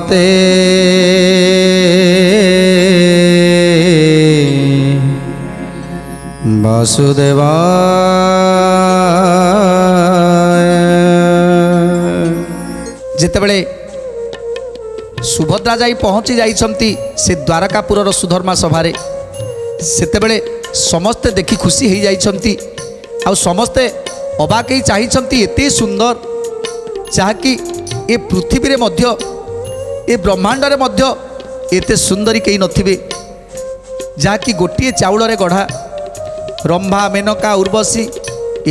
नमस्ते वासुदेवाय। जितेबले सुभद्रा जाई पहुँची जाइछंती से द्वारकापुरर सुधर्मा सभारे सेतेबले समस्ते देखि खुशी हो जाइछंती आ समस्ते अबाक ही चाहिछंती एते सुंदर जहाँकि ए पृथ्वी रे मध्य ए ब्रह्मांड रे मध्य एते सुंदरी कहीं नथिबे जहाँकि गोटे चाउल रे गढ़ा रंभा मेनका उर्वशी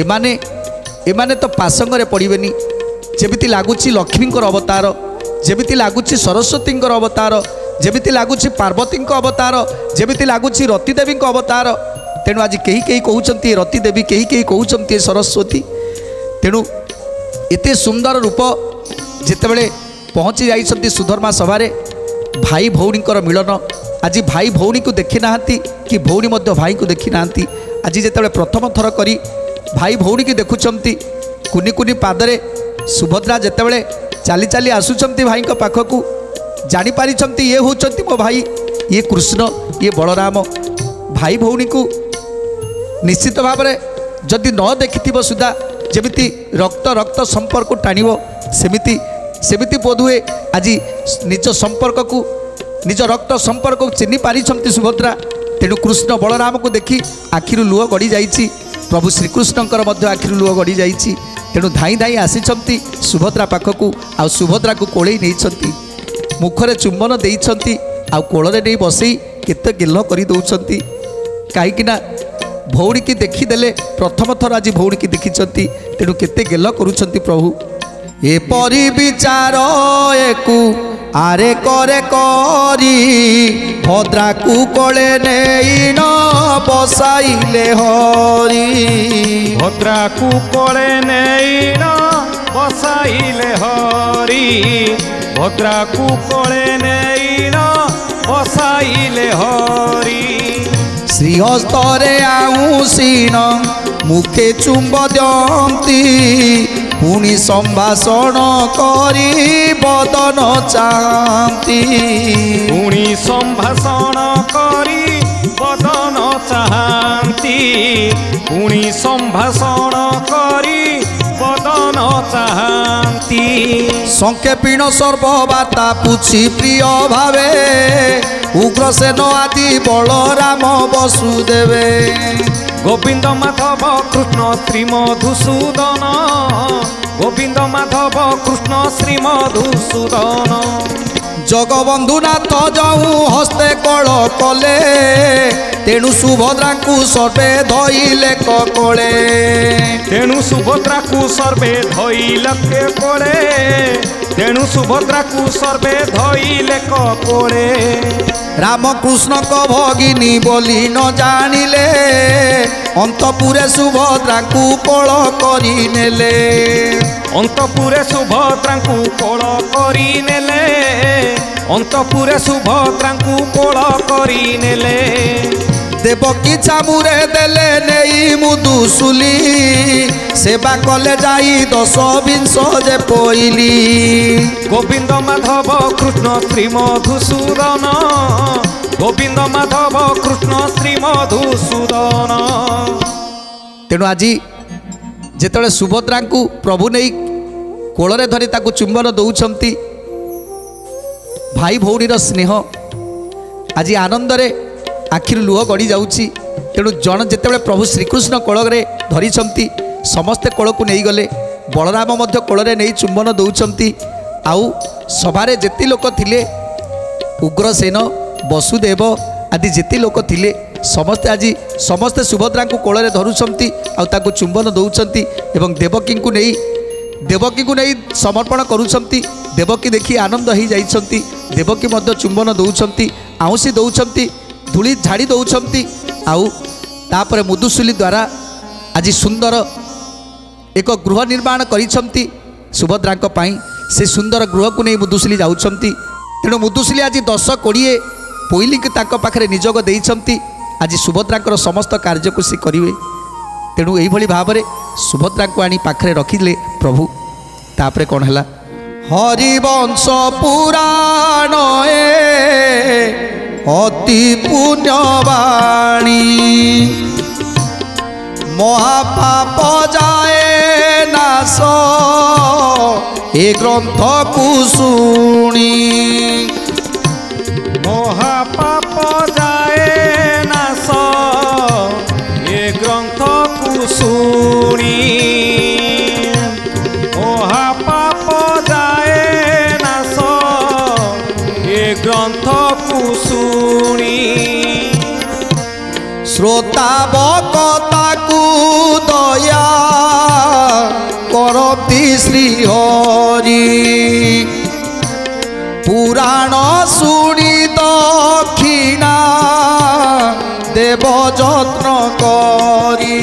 एमाने एमाने तो पासंग रे पड़िबेनी जेमिति लागुची लक्ष्मींकर अवतार जेमिति लागुची सरस्वतींकर अवतार जेमिति लागुची पार्वतींक अवतार जेमिति लागुची रतिदेवींक अवतार तेणु आज कहीं कहीं कहउछंती रतिदेवी कहीं कहीं कहउछंती सरस्वती तेणु एते सुंदर रूप जितेबले पहुँची जाइछंती सुधर्मा सभारे भाई भौणींकर मिलन आज भाई भौणी को देखी नाहांती कि भौणी मध्य भाई को देखी नाहांती आज जितेबले प्रथम थर करी भाई भौणी की देखुछंती कुनी कुनी पादरे सुभद्रा जितेबले चाली चाली आसुछंती भाई पाखकू जानी पारिछंती ये होचंती मो भाई ये कृष्ण ये बलराम भाई भौणी को निश्चित भाव में जदि न देखिथिबो सुधा जेमिति रक्त रक्त संपर्क टाणिबो सेमिति सेमिति बोधुए आज निज संपर्क को निज रक्त संपर्क को चिन्हि पारिछंती सुभद्रा तेणु कृष्ण बलराम को देखि आखिरु लुह गड़ी जाइछि प्रभु श्रीकृष्णकर मध्य आखिरु लुह गड़ी जाइछि तेणु धाई धाई आसिछंती सुभद्रा पाखकू आ सुभद्रा को कोळेई नेइछंती मुखरे चुंबन देइछंती आ कोଳରେ नहीं बसई केते गेल्ह करि दउछंती काईकिना भौणी की देखीदेले प्रथम थर आज भौणी की देखिछंती तेणु केते गेल्ह करूछंती प्रभु ए परि विचार एकु आरे करे करी भद्रा को कोळे नेई न बसाइले हरि भद्रा को कोळे नेई न बसाइले हरि भद्रा को कोळे नेई न बसाइले हरि श्रीहस्तरे आउसीन मुखे चुंब दियंती पुणी संभाषण करी बदन चाहती पुणी संभाषण करी बदन चाहती पुणी संभाषण करी बदन चाहती संक्षेपीण सर्वबार्ता पूछी प्रिय भावे उग्रसेन आदि बलराम वसुदेवे गोविंद माधव कृष्ण श्री मधुसूदन गोविंद माधव कृष्ण श्री मधुसूदन जगबंधुनाथ जाऊँ हस्ते कल कले तेणु सुभद्रा को सर्वे धइले कले तेणु सुभद्रा को सर्वे धइले कले तेणु सुभद्रा को सर्वे धइले कले रामकृष्ण को भगिनी बोली न जानिले अंतपुरे सुभद्रा को कोल करी नेले अंतपुरे सुभद्रा को कोल करी नेले अंतपुरे सुभद्रा को कोल करी नेले देवकी चामुरे देले नेई मुदुसुली सेवा कले जाई 10 जे पइली गोविंद माधव कृष्ण श्री मधुसूदन गोविंद माधव कृष्ण श्री मधुसूदन तेणु आज जेतले सुभद्रा को प्रभु नहीं कोଳରେ धरी ताकू चुंबन दौछंती भाई भौणीर स्नेह आज आनंदरे आखिर लुह गड़ी जाऊँगी तेणु जन जितेबाला प्रभु श्रीकृष्ण कोଳରେ धरिछंती समस्ते कोल को नहीं गले बलराम मध्य कोଳରେ नहीं चुंबन दौछंती आउ सभारे जेति लोक थिले उग्रसेन वसुदेव आदि जेति लोक थिले समस्ते आज समस्ते सुभद्रा को कोଳରେ धरुछंती आउ ताकू चुंबन दौछंती एवं देवकी को नहीं समर्पण करुछंती देवकी देखी आनंद हो जाइछंती देवकी मध्य चुंबन दौछंती आउसी दौछंती धूली झाड़ी दौछंती आउ तापर मुदुसुली द्वारा आज सुंदर एक गृह निर्माण करिछंती सुभद्रा से सुंदर गृह को नहीं मुदुसुली जाउछंती तेणु मुदुसुली आज 10-20 पोइली के ताक पाखरे निजोग देइछंती आज सुभद्रा समस्त कार्य को सी करिवे तेणु यही भली भाव में सुभद्रा को आनी पाखरे रखिले प्रभु तापरे कौन है हरिवंश पुराण অতি পুণ্যবাণী মহাপাপ যায় নাশ এ গ্রন্থকু শুনি মহাপাপ যায় নাশ এ গ্রন্থকু শুনি মহাপাপ যায় নাশ এ গ্রন্থকু শুনি শ্রোতাবকতাকু দয়া করতি শ্রীহরি পুরাণ শুনি দক্ষিণা দেব যত্ন করি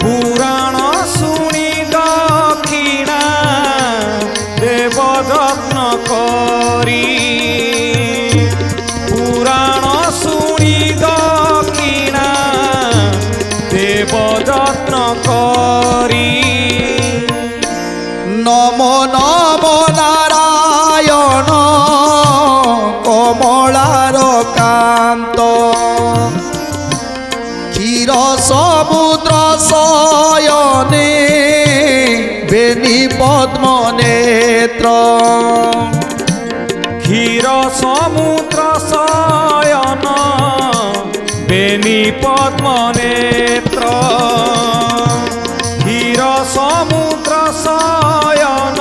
পুরাণ শুনি দক্ষিণা দেব যত্ন করি পুরাণ শুনি দক্ষিণা দেব যত্ন করি নম নম নারায়ণ কমলার কান্ত ক্ষীর সমুদ্র শয়নে বেনি পদ্ম নেত্র ক্ষীর সমুদ্র শয়ন বেনি পদ্ম নেত্র ক্ষীর সমুদ্র শয়ন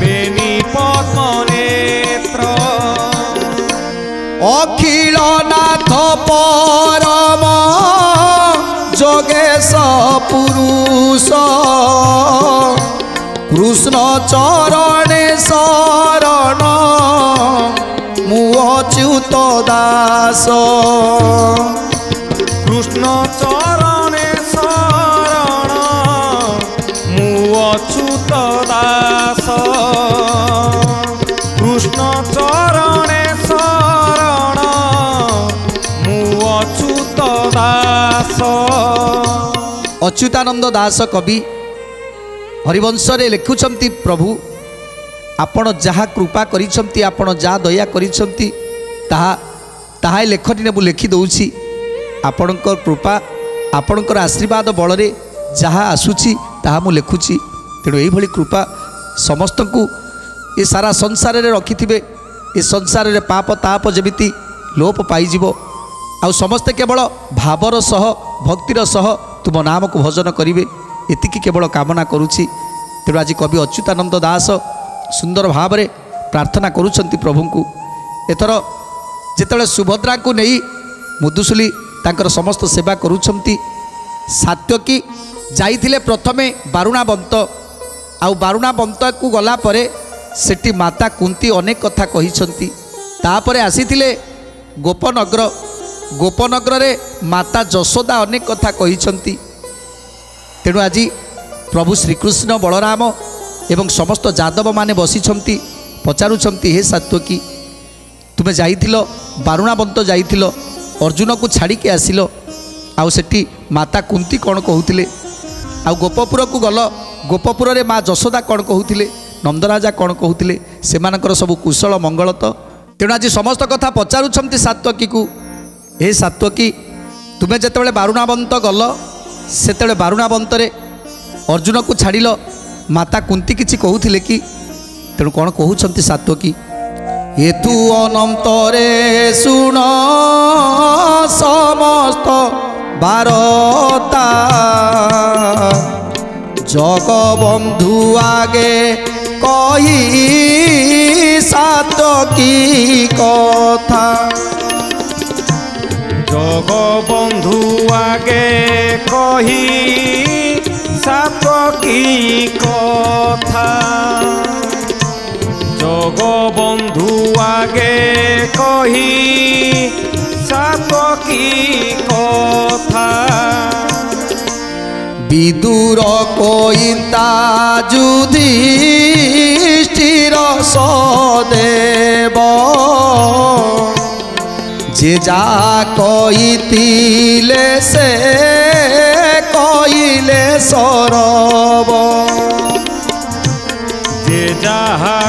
বেনি পদ্ম নেত্র অখিলনাথ পরম যোগেশ পুরুষ কৃষ্ণ চরণে শরণ মু অচ্যুত দাস কৃষ্ণ চরণে শরণ মু অচ্যুত দাস কৃষ্ণ চরণে শরণ মু অচ্যুত দাস অচ্ୟୁତାନନ୍ଦ ଦାସ କବି ହରିବଂଶରେ ଲେଖୁଛନ୍ତି ପ୍ରଭୁ ଆପଣ ଯାହା କୃପା କରିଛନ୍ତି ଆପଣ ଯାହା ଦୟା କରିଛନ୍ତି ତାହା ଲେଖନୀରେ ମୁଁ ଲେଖି ଦେଉଛି ଆପଣଙ୍କ କୃପା ଆପଣଙ୍କର ଆଶୀର୍ବାଦ ବଳରେ ଯାହା ଆସୁଛି ତାହା ମୁଁ ଲେଖୁଛି ତେଣୁ ଏଇଭଳି କୃପା ସମସ୍ତଙ୍କୁ ଏ ସାରା ସଂସାରରେ ରଖିଥିବେ ଏ ସଂସାରରେ ପାପ ତାପ ଯେମିତି ଲୋପ ପାଇଯିବ ଆଉ ସମସ୍ତେ କେବଳ ଭାବର ସହ ଭକ୍ତିର ସହ ତୁମ ନାମକୁ ଭଜନ କରିବେ ଏତିକି କେବଳ କାମନା କରୁଛି ତେଣୁ ଆଜି କବି ଅଚ୍ୟୁତାନନ୍ଦ ଦାସ ସୁନ୍ଦର ଭାବରେ ପ୍ରାର୍ଥନା କରୁଛନ୍ତି ପ୍ରଭୁଙ୍କୁ ଏଥର ଯେତେବେଳେ ସୁଭଦ୍ରାଙ୍କୁ ନେଇ ମୁଦୁସୁଲି ତାଙ୍କର ସମସ୍ତ ସେବା କରୁଛନ୍ତି ସାତ୍ୟକୀ ଯାଇଥିଲେ ପ୍ରଥମେ ବାରୁଣାବନ୍ତ ଆଉ ବାରୁଣାବନ୍ତକୁ ଗଲା ପରେ ସେଠି ମାତା କୁନ୍ତୀ ଅନେକ କଥା କହିଛନ୍ତି ତାପରେ ଆସିଥିଲେ ଗୋପନଗର ଗୋପନଗରରେ ମାତା ଯଶୋଦା ଅନେକ କଥା କହିଛନ୍ତି ତେଣୁ ଆଜି ପ୍ରଭୁ ଶ୍ରୀକୃଷ୍ଣ ବଳରାମ ଏବଂ ସମସ୍ତ ଯାଦବମାନେ ବସିଛନ୍ତି ପଚାରୁଛନ୍ତି ହେ ସାତ୍ୟକୀ ତୁମେ ଯାଇଥିଲ ବାରୁଣାବନ୍ତ ଯାଇଥିଲ ଅର୍ଜୁନକୁ ଛାଡ଼ିକି ଆସିଲ ଆଉ ସେଠି ମାତା କୁନ୍ତୀ କ'ଣ କହୁଥିଲେ ଆଉ ଗୋପପୁରକୁ ଗଲ ଗୋପପୁରରେ ମା ଯଶୋଦା କ'ଣ କହୁଥିଲେ ନନ୍ଦରାଜା କ'ଣ କହୁଥିଲେ ସେମାନଙ୍କର ସବୁ କୁଶଳ ମଙ୍ଗଳ ତ ତେଣୁ ଆଜି ସମସ୍ତ କଥା ପଚାରୁଛନ୍ତି ସାତ୍ୟକୀକୁ ହେ ସାତ୍ୟକୀ ତୁମେ ଯେତେବେଳେ ବାରୁଣାବନ୍ତ ଗଲ ସେତେବେଳେ ବାରୁଣାବନ୍ତରେ ଅର୍ଜୁନକୁ ଛାଡ଼ିଲ ମାତା କୁନ୍ତୀ କିଛି କହୁଥିଲେ କି ତେଣୁ କ'ଣ କହୁଛନ୍ତି ସାତ୍ୟକୀ ଏତୁ ଅନନ୍ତରେ ଶୁଣ ସମସ୍ତ ବାରତା ଜଗବନ୍ଧୁ ଆଗେ କହି ସାତ୍ୟକୀ କଥା জগবন্ধু আগে কহি সাত্যকী কথা জগবন্ধু আগে কহি সাত্যকী কথা বিদুর কইতা যুধিষ্ঠির সদেব যে যা কইতিলে সে কইলে সরব যে যাহা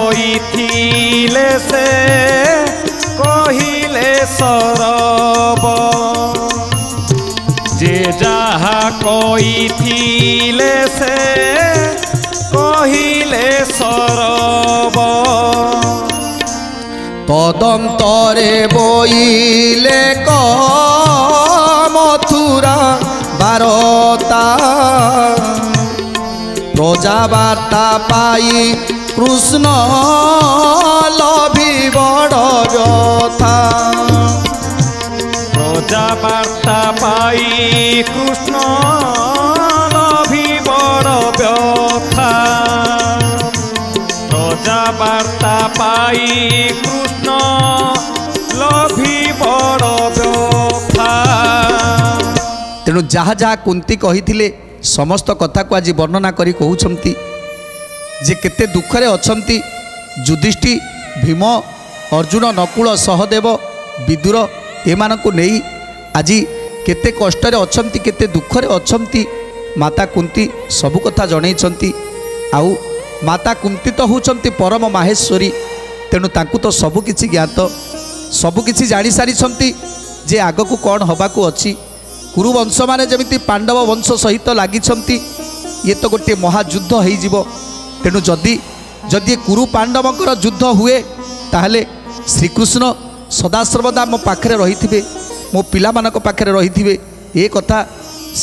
କହିଥିଲେ ସେ କହିଲେ ସରବ ଯେ ଯାହା କହିଥିଲେ ସେ କହିଲେ ସରବ তদন্তরে বইলে মথুরা বারতা প্রজাবার্তা পাই কৃষ্ণ লভি বড় ব্যথা প্রজাবার্তা পাই কৃষ্ণ লভি বড় ব্যথা প্রজাবার্তা পাই কৃষ্ণ লভি বড় ব্যথা তেণু যাহা যাহা কুন্তি কহিଥିଲେ সমস্ত কথাକୁ ଆଜି ବର୍ଣ୍ଣନା କରି କହୁଛନ୍ତି ଯେ କେତେ ଦୁଃଖରେ ଅଛନ୍ତି ଯୁଧିଷ୍ଠି ଭୀମ ଅର୍ଜୁନ ନକୁଳ ସହଦେବ ବିଦୁର ଏମାନଙ୍କୁ ନେଇ ଆଜି କେତେ କଷ୍ଟରେ ଅଛନ୍ତି କେତେ ଦୁଃଖରେ ଅଛନ୍ତି ମାତା କୁନ୍ତି ସବୁ କଥା ଜଣେଇଛନ୍ତି। ଆଉ ମାତା କୁନ୍ତି ତ ହେଉଛନ୍ତି ପରମ ମାହେଶ୍ୱରୀ ତେଣୁ ତାଙ୍କୁ ତ ସବୁକିଛି ଜ୍ଞାତ ସବୁକିଛି ଜାଣିସାରିଛନ୍ତି ଯେ ଆଗକୁ କ'ଣ ହେବାକୁ ଅଛି। କୁରୁବଂଶମାନେ ଯେମିତି ପାଣ୍ଡବ ବଂଶ ସହିତ ଲାଗିଛନ୍ତି ଇଏ ତ ଗୋଟିଏ ମହାଯୁଦ୍ଧ ହୋଇଯିବ। ତେଣୁ ଯଦି କୁରୁ ପାଣ୍ଡବଙ୍କର ଯୁଦ୍ଧ ହୁଏ ତାହେଲେ ଶ୍ରୀକୃଷ୍ଣ ସଦାସର୍ବଦା ମୋ ପାଖରେ ରହିଥିବେ ମୋ ପିଲାମାନଙ୍କ ପାଖରେ ରହିଥିବେ ଏ କଥା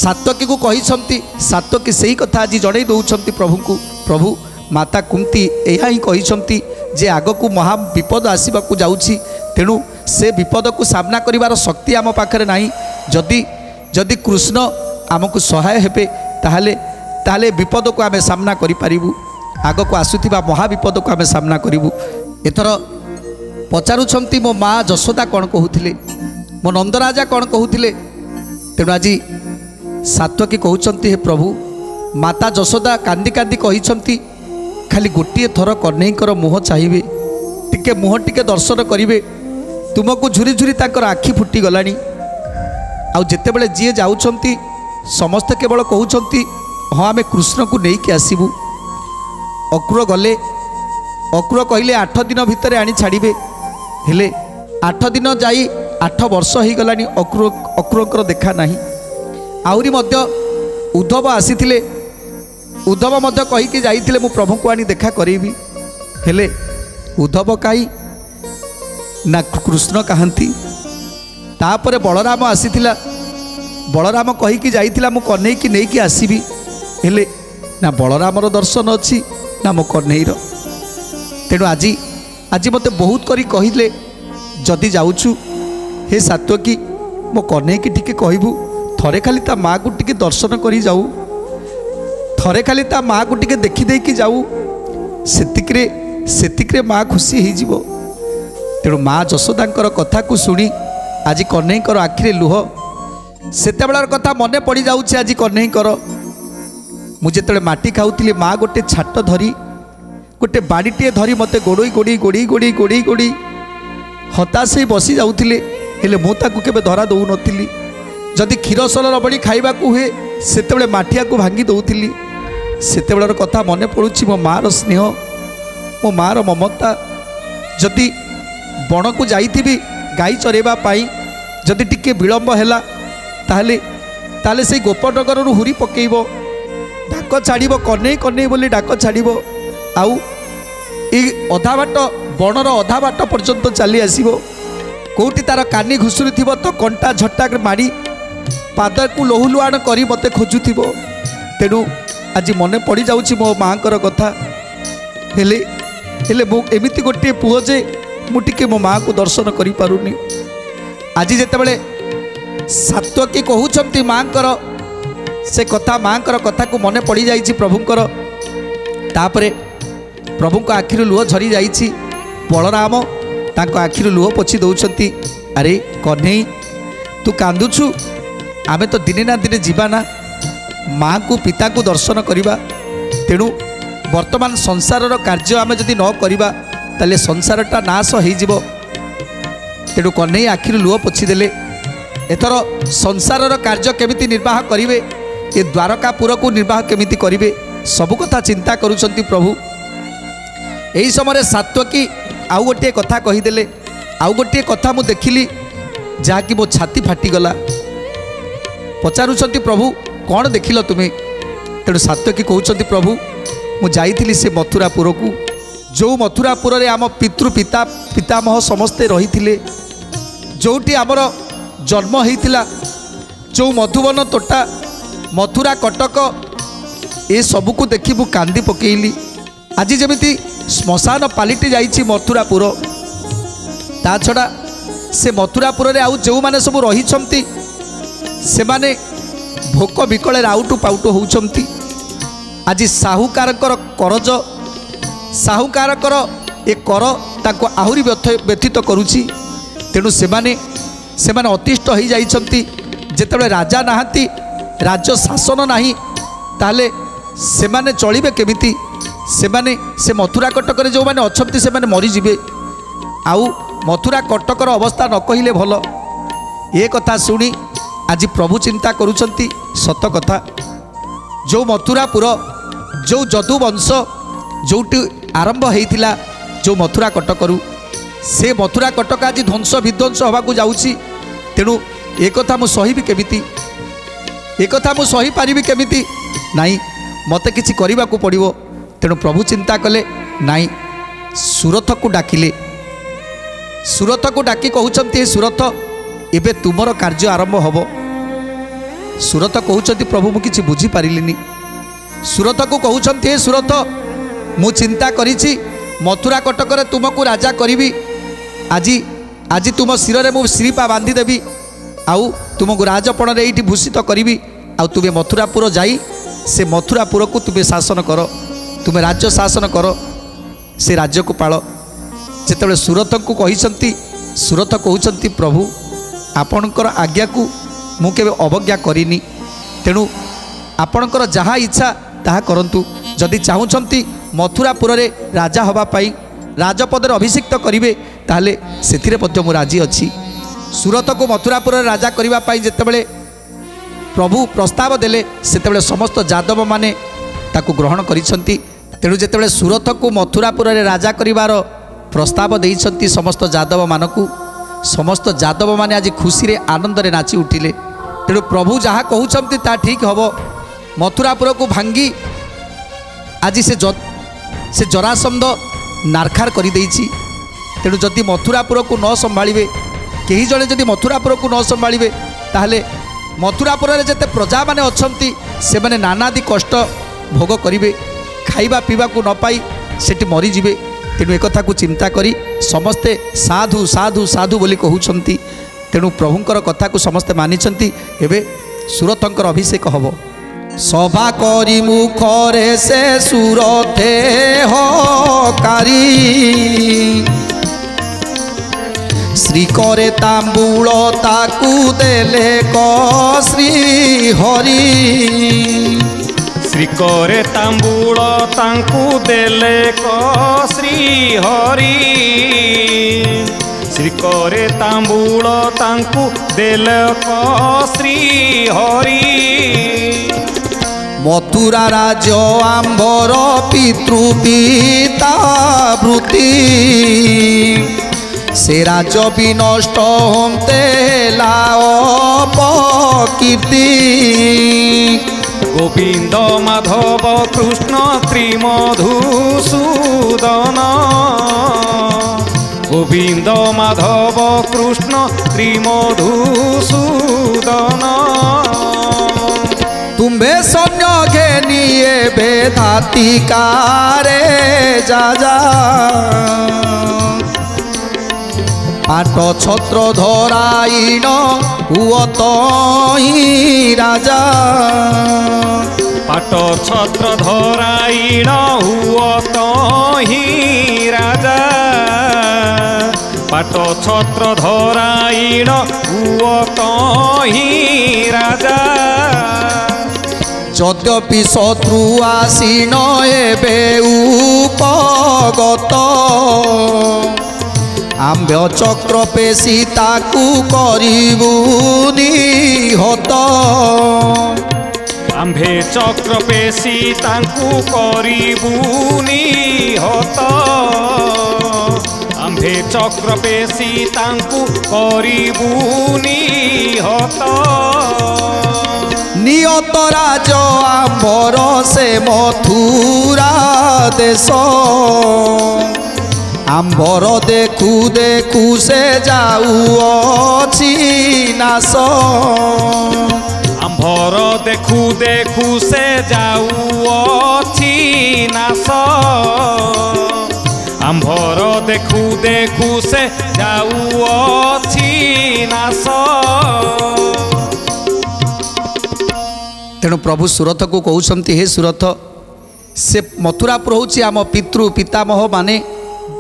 ସାତ୍ୱକୀକୁ କହିଛନ୍ତି। ସାତ୍ୱକୀ ସେହି କଥା ଆଜି ଜଣେଇ ଦେଉଛନ୍ତି ପ୍ରଭୁଙ୍କୁ। ପ୍ରଭୁ ମାତା କୁନ୍ତି ଏହା ହିଁ କହିଛନ୍ତି ଯେ ଆଗକୁ ମହା ବିପଦ ଆସିବାକୁ ଯାଉଛି ତେଣୁ ସେ ବିପଦକୁ ସାମ୍ନା କରିବାର ଶକ୍ତି ଆମ ପାଖରେ ନାହିଁ। ଯଦି କୃଷ୍ଣ ଆମକୁ ସହାୟ ହେବେ ତାହେଲେ ବିପଦକୁ ଆମେ ସାମ୍ନା କରିପାରିବୁ ଆଗକୁ ଆସୁଥିବା ମହାବିପଦକୁ ଆମେ ସାମ୍ନା କରିବୁ। ଏଥର ପଚାରୁଛନ୍ତି ମୋ ମା ଯଶୋଦା କ'ଣ କହୁଥିଲେ ମୋ ନନ୍ଦରାଜା କ'ଣ କହୁଥିଲେ। ତେଣୁ ଆଜି ସାତ୍ୱକୀ କହୁଛନ୍ତି ହେ ପ୍ରଭୁ ମାତା ଯଶୋଦା କାନ୍ଦି କାନ୍ଦି କହିଛନ୍ତି ଖାଲି ଗୋଟିଏ ଥର କହ୍ନେଇଙ୍କର ମୁହଁ ଚାହିଁବେ ଟିକେ ମୁହଁ ଟିକେ ଦର୍ଶନ କରିବେ ତୁମକୁ ଝୁରି ଝୁରି ତାଙ୍କର ଆଖି ଫୁଟିଗଲାଣି। ଆଉ ଯେତେବେଳେ ଯିଏ ଯାଉଛନ୍ତି ସମସ୍ତେ କେବଳ କହୁଛନ୍ତି ହଁ ଆମେ କୃଷ୍ଣକୁ ନେଇକି ଆସିବୁ। ଅକ୍ରୁର ଗଲେ ଅକ୍ରୁର କହିଲେ 8 ଦିନ ଭିତରେ ଆଣି ଛାଡ଼ିବେ ହେଲେ 8 ଦିନ ଯାଇ 8 ବର୍ଷ ହୋଇଗଲାଣି ଅକ୍ରୁରଙ୍କର ଦେଖା ନାହିଁ। ଆହୁରି ମଧ୍ୟ ଉଦ୍ଧବ ଆସିଥିଲେ ଉଦ୍ଧବ ମଧ୍ୟ କହିକି ଯାଇଥିଲେ ମୁଁ ପ୍ରଭୁଙ୍କୁ ଆଣି ଦେଖା କରେଇବି ହେଲେ ଉଦ୍ଧବ କାହିଁ ନା କୃଷ୍ଣ କାହାନ୍ତି। ତାପରେ ବଳରାମ ଆସିଥିଲା ବଳରାମ କହିକି ଯାଇଥିଲା ମୁଁ କହ୍ନେଇକି ନେଇକି ଆସିବି ହେଲେ ନା ବଳରାମର ଦର୍ଶନ ଅଛି ନା ମୋ କହ୍ନେଇର। ତେଣୁ ଆଜି ମୋତେ ବହୁତ କରି କହିଲେ ଯଦି ଯାଉଛୁ ହେ ସାତ୍ୱକୀ ମୋ କହ୍ନେଇକି ଟିକେ କହିବୁ ଥରେ ଖାଲି ତା ମାଆକୁ ଟିକେ ଦର୍ଶନ କରି ଯାଉ ଥରେ ଖାଲି ତା ମାଆକୁ ଟିକେ ଦେଖିଦେଇକି ଯାଉ ସେତିକିରେ ମା ଖୁସି ହେଇଯିବ। ତେଣୁ ମା ଯଶୋଦାଙ୍କର କଥାକୁ ଶୁଣି ଆଜି କହ୍ନେଇଙ୍କର ଆଖିରେ ଲୁହ ସେତେବେଳର କଥା ମନେ ପଡ଼ିଯାଉଛି ଆଜି କହ୍ନେଇଙ୍କର। ମୁଁ ଯେତେବେଳେ ମାଟି ଖାଉଥିଲି ମା ଗୋଟେ ଛାଟ ଧରି ଗୋଟେ ବାଡ଼ିଟିଏ ଧରି ମୋତେ ଗୋଡ଼େଇ ହତାଶ ହେଇ ବସି ଯାଉଥିଲେ ହେଲେ ମୁଁ ତାକୁ କେବେ ଧରା ଦେଉନଥିଲି। ଯଦି କ୍ଷୀରସର ରବଡ଼ି ଖାଇବାକୁ ହୁଏ ସେତେବେଳେ ମାଠିଆକୁ ଭାଙ୍ଗି ଦେଉଥିଲି। ସେତେବେଳର କଥା ମନେ ପଡ଼ୁଛି ମୋ ମାଆର ସ୍ନେହ ମୋ ମାଆର ମମତା। ଯଦି ବଣକୁ ଯାଇଥିବି ଗାଈ ଚରେଇବା ପାଇଁ ଯଦି ଟିକେ ବିଳମ୍ବ ହେଲା ତାହେଲେ ସେଇ ଗୋପନଗରରୁ ହୁରି ପକେଇବ ଡାକ ଛାଡ଼ିବ କହ୍ନେଇ ବୋଲି ଡାକ ଛାଡ଼ିବ। ଆଉ ଏଇ ଅଧା ବାଟ ବଣର ଅଧା ବାଟ ପର୍ଯ୍ୟନ୍ତ ଚାଲି ଆସିବ କେଉଁଠି ତାର କାନି ଘୁଷୁରୁଥିବ ତ କଣ୍ଟା ଝଟାରେ ମାଡ଼ି ପାଦକୁ ଲହୁଲୁହାଣ କରି ମୋତେ ଖୋଜୁଥିବ। ତେଣୁ ଆଜି ମନେ ପଡ଼ିଯାଉଛି ମୋ ମାଆଙ୍କର କଥା ହେଲେ ମୁଁ ଏମିତି ଗୋଟିଏ ପୁଅ ଯେ ମୁଁ ଟିକେ ମୋ ମାଆକୁ ଦର୍ଶନ କରିପାରୁନି। ଆଜି ଯେତେବେଳେ ସାତ୍ୱକୀ କହୁଛନ୍ତି ମାଆଙ୍କର ସେ କଥା ମାଆଙ୍କର କଥାକୁ ମନେ ପଡ଼ିଯାଇଛି ପ୍ରଭୁଙ୍କର। ତାପରେ ପ୍ରଭୁଙ୍କ ଆଖିରୁ ଲୁହ ଝରି ଯାଇଛି। ବଳରାମ ତାଙ୍କ ଆଖିରୁ ଲୁହ ପୋଛି ଦେଉଛନ୍ତି ଆରେ କହ୍ନେଇ ତୁ କାନ୍ଦୁଛୁ ଆମେ ତ ଦିନେ ନା ଦିନେ ଯିବା ନା ମାଆଙ୍କୁ ପିତାଙ୍କୁ ଦର୍ଶନ କରିବା। ତେଣୁ ବର୍ତ୍ତମାନ ସଂସାରର କାର୍ଯ୍ୟ ଆମେ ଯଦି ନ କରିବା ତାହେଲେ ସଂସାରଟା ନାଶ ହୋଇଯିବ। ତେଣୁ କହ୍ନେଇ ଆଖିରୁ ଲୁହ ପୋଛିଦେଲେ। ଏଥର ସଂସାରର କାର୍ଯ୍ୟ କେମିତି ନିର୍ବାହ କରିବେ ଏ ଦ୍ୱାରକାପୁରକୁ ନିର୍ବାହ କେମିତି କରିବେ ସବୁ କଥା ଚିନ୍ତା କରୁଛନ୍ତି ପ୍ରଭୁ। यही समय सात्वकी आउ गोटे कथा कहीदेले आउ गोटे कथा मु देखिली जहाँकि मो छाती फाटीगला पचारुंट प्रभु कौन देखिल तुम्हें तेणु सात्वकी कहते प्रभु मु जाइली से मथुरापुर को जो मथुरापुर रे आम पितृ पिता पितामह समस्ते रही जोटी आमर जन्म होता जो मधुबन तोटा मथुरा कटक ए सबको देखी मु कांदी पकेली आज जमी श्मशान पालिटी जाइए मथुरापुर ता छड़ा से मथुरापुर रे आउ जो माने सब रही से माने भोक विकल आउटु पाउटु होउछंती आज साहुकार करज साहुकार ए कर ताको आहुरी व्यथित करुछि तेणु से माने अतिष्ठ हो जाइछंती जेतेबेले राजा नाहांती राज्य शासन नाही ताले से माने चलिबे केमिति से मथुरा कटक रे जो माने अछंती से माने मरी जिबे आउ मथुरा कटकर अवस्था न कहिले भल ए कथा सुनी आज प्रभु चिंता करुछंती सत कथा जो मथुरापुर जो जदुवंश जोटी आरंभ होता जो मथुरा कटकरू से मथुरा कटक आज ध्वंस विध्वंस होगाकू जाऊँगी तेणु एक मु सही केमिति एक मु सही पारिबी केमिति नाई मते किछि करबा को पड़िबो तेणु प्रभु चिंता कले नाई सुरथ को डाकिले सुरथ को डाकी कहउछंती सुरथ एबे तुमर कार्य आरंभ होबो सुरथ कहउछंती प्रभु मु किछि बुझी पारिलिनी सुरथ को कहउछंती सुरथ मु चिंता करिछि मथुरा कटक रे तुमको राजा करिबी आजी आजी तुम शिर रे मु श्रीपा बांधी देबी आउ तुमको राजपण रे एठी भूषित करिबी आउ तुमे मथुरापुर जाई से मथुरापुर को तुमे शासन कर तुमे राज्य शासन कर से राज्य को पाल जेतेबेले सुरथ को कहिसंती सुरथ कहउछंती प्रभु आपणकर आज्ञा को मु केबे अवज्ञा करिनी तेणु आपणकर जहाँ इच्छा ताहा करंतु जदि चाहूछंती मथुरापुर रे राजा हवा पाई राजपदर अभिषिक्त करिवे ताहले सेथिरे मध्य मु राजी अछि सुरथ को मथुरापुर रे राजा करिवा पाई जेतेबेले प्रभु प्रस्ताव देले सेतेबेले समस्त यादव माने ताकू ग्रहण करिसंती तेणु जेतेबेले सुरथ को मथुरापुर रे राजा करिवार प्रस्ताव देइसंती समस्त यादव मानकू समस्त यादव माने आज खुशी रे आनंद रे नाची उठिले तेणु प्रभु जहाँ कहउछंती ता ठीक हबो मथुरापुर को भांगी आज से जरासंध नारखार कर देइछि तेणु जदि मथुरापुर को न संभाଳିबे केही जणे जदि मथुरापुर को न संभालिबे ताहले मथुरापुर रे जते प्रजा माने अछंती से माने नानादि कष्ट भोग करिवे खाइबा पीबा को न पाई सेठी मरी जिवे तेणु एक कथा को चिंता करी समस्ते साधु साधु साधु बोली कहउछंती तेणु प्रभुंकर कथा को समस्ते मानिछंती एबे सुरथंकर अभिषेक हबो सभा करी मुखरे से सुरथे हकारी श्री करे तांबूल ताकू देले क श्री हरि श्री करे तांबूल तांकू देले क श्री हरि श्री करे तांबूल तांकू देले क श्री हरि मथुरा राज्य आंबर पितृ पिता वृत्ति से राज विनष्ट होते अपकीर्ति गोविंद माधव कृष्ण त्रिमधुसूदन गोविंद माधव कृष्ण त्रिमधुसूदन तुम्हें सैन्य घेनिए बेधातिकारे जा पाट छत्र धराइन हुआ तो ही राजा पाट छत्र धराइन हुआ तो ही राजा पाट छत्र धराइन हुआ तो ही राजा यद्यपि शत्रु आसीन एबे उपगत आम्भ्य चक्र पेशी ताकू करिबु निहत आम्भे चक्र पेशी तांकु करिबुनी हत आम्भे चक्र पेशी तांकु करिबुनी हत नियत राज आम्बर से मथुरा देश आम्बर देखु देखु से जाऊअछि नाश आम्भर देखु देखु से जाऊअछि नाश आम्भर देखु देखु से जाऊअछि नाश। तेणु प्रभु सुरथ को कहते हे सुरथ से मथुरापुर हूँ आम पितृ पितामह माने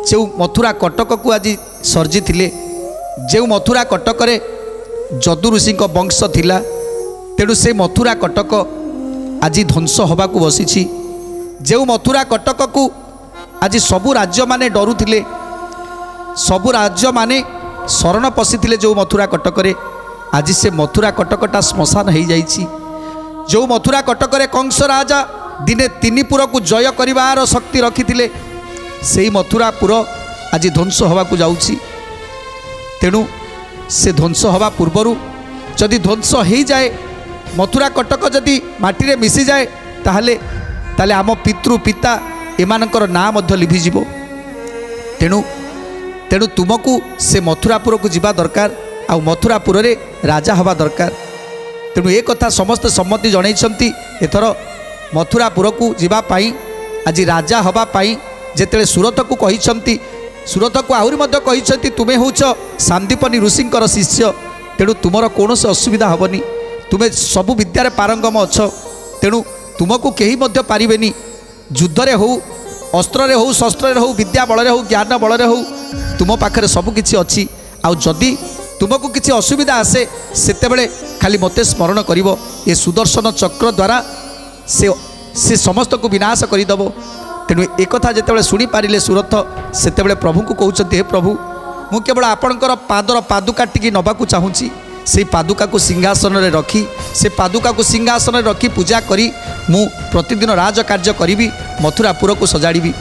जो मथुरा कटक को आज सर्जी थिले जो मथुरा कटक रे जदु ऋषि वंश थिला तेणु से मथुरा कटक आज ध्वंस हवा को बसी जो मथुरा कटक को आज सबु राज्य माने डरुथिले सबु राज्य माने शरण पशिथिले जो मथुरा कटक रे आज से मथुरा कटकटा श्मशान हो जाइछि। जो मथुरा कटक रे कंस राजा दिने तीन पुर को जय करिवार शक्ति रखिथिले सेही मथुरापुर आज ध्वंस हवा को जाउछि। तेणु से ध्वंस हवा पूर्वर जदि ध्वंस हो जाए मथुरा कटक जदि माटी रे मिसी जाए ताहले ताले आम पितृ पिता एमानकर ना मध्य लिभिजिवो। तेणु तेणु तुमको से मथुरापुर को जिबा दरकार आ मथुरापुर रे राजा हवा दरकार। तेणु एक कथा समस्त सम्मति जनइछंती एथर मथुरापुर को जिबा पाई आज राजा हवा पाई जेतेले सुरथ को कहिछंती सुरथ को आहुरी मध्य कहिछंती तुमे होउछ सांदीपनी ऋषिंकर शिष्य तेणु तुमर कौनसी असुविधा हेनी तुमे सबु विद्यारे पारंगम अछ तेणु तुमको केही मध्य पारिबेनी युद्धरे हो अस्त्र हो शस्त्र हो विद्या बल हो ज्ञान बल हो तुम पाखरे सब किछि अछि। आ जदि तुमको किछि असुविधा आसे सेतेबेले खाली मते स्मरण करिवो ए सुदर्शन चक्र द्वारा से समस्त को विनाश करदेव। तेणु एक कथा जितेबाला शुणी पारे सुरथ सेतेबेले प्रभु को कहते हे प्रभु मु केवल आपणकर पादर पादुका टिकी नबाकू चाहूँगी से पादुका को सिंहासन रे रखी से पादुका को सिंहासन रे रखी पूजा करी मु प्रतिदिन राज कार्य करी मथुरापुर को सजाड़ी।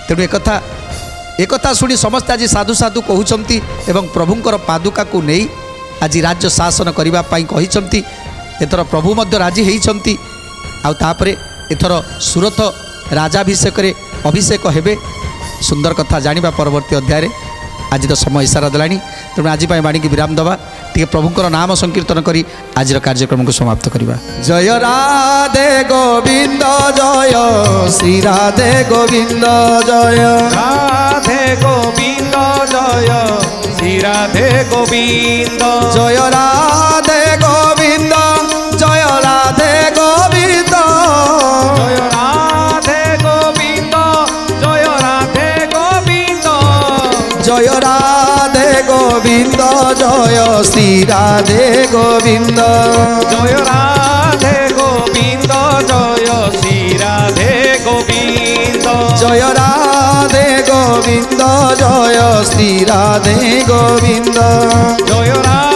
तेणु एक कथा शुणी समस्त आज साधु साधु कहते एवं प्रभुंकर पादुका को नहीं आज राज्य शासन करने एथर प्रभु मध्य राजी होती आउे एथर सुरथ राजाभिषेक अभिषेक हेबे। सुंदर कथा जानिबा परवर्ती अध्याय आज तो समय इशारा देलानी। तेणु आज बाणी की विराम दबा टे प्रभुंकर नाम संकीर्तन करी आज कार्यक्रम को समाप्त करवा। जय राधे गोविंद जय श्री राधे गोविंद जय राधे गोविंद जय श्री राधे गोविंद जय राधे गोविंद जय राधे गोविंद जय राधे गोविंद जय राधे गोविंद जय राधे गोविंद जय श्री राधे गोविंद जय राधे गोविंद जय श्री राधे गोविंद जय राधे गोविंद जय श्री राधे गोविंद जय राधे